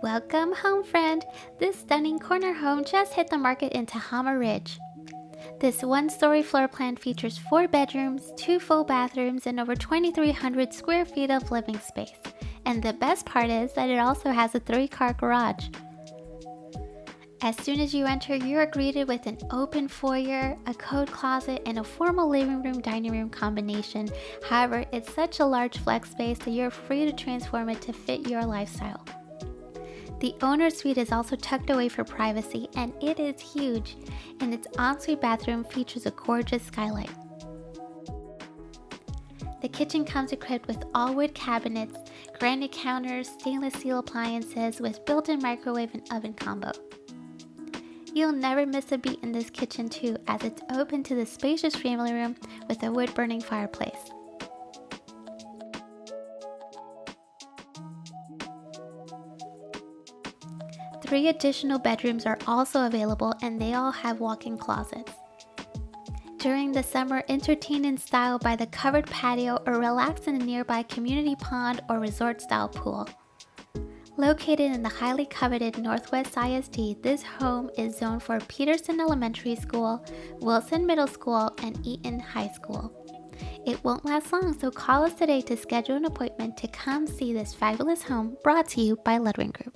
Welcome home, friend! This stunning corner home just hit the market in Tehama Ridge. This one-story floor plan features 4 bedrooms, 2 full bathrooms, and over 2,300 square feet of living space. And the best part is that it also has a 3-car garage. As soon as you enter, you are greeted with an open foyer, a coat closet, and a formal living room dining room combination. However, it's such a large flex space that you're free to transform it to fit your lifestyle. The owner's suite is also tucked away for privacy, and it is huge, and its ensuite bathroom features a gorgeous skylight. The kitchen comes equipped with all-wood cabinets, granite counters, stainless steel appliances with built-in microwave and oven combo. You'll never miss a beat in this kitchen too, as it's open to the spacious family room with a wood-burning fireplace. 3 additional bedrooms are also available, and they all have walk-in closets. During the summer, entertain in style by the covered patio or relax in a nearby community pond or resort-style pool. Located in the highly coveted Northwest ISD, this home is zoned for Peterson Elementary School, Wilson Middle School, and Eaton High School. It won't last long, so call us today to schedule an appointment to come see this fabulous home, brought to you by Ludwin Group.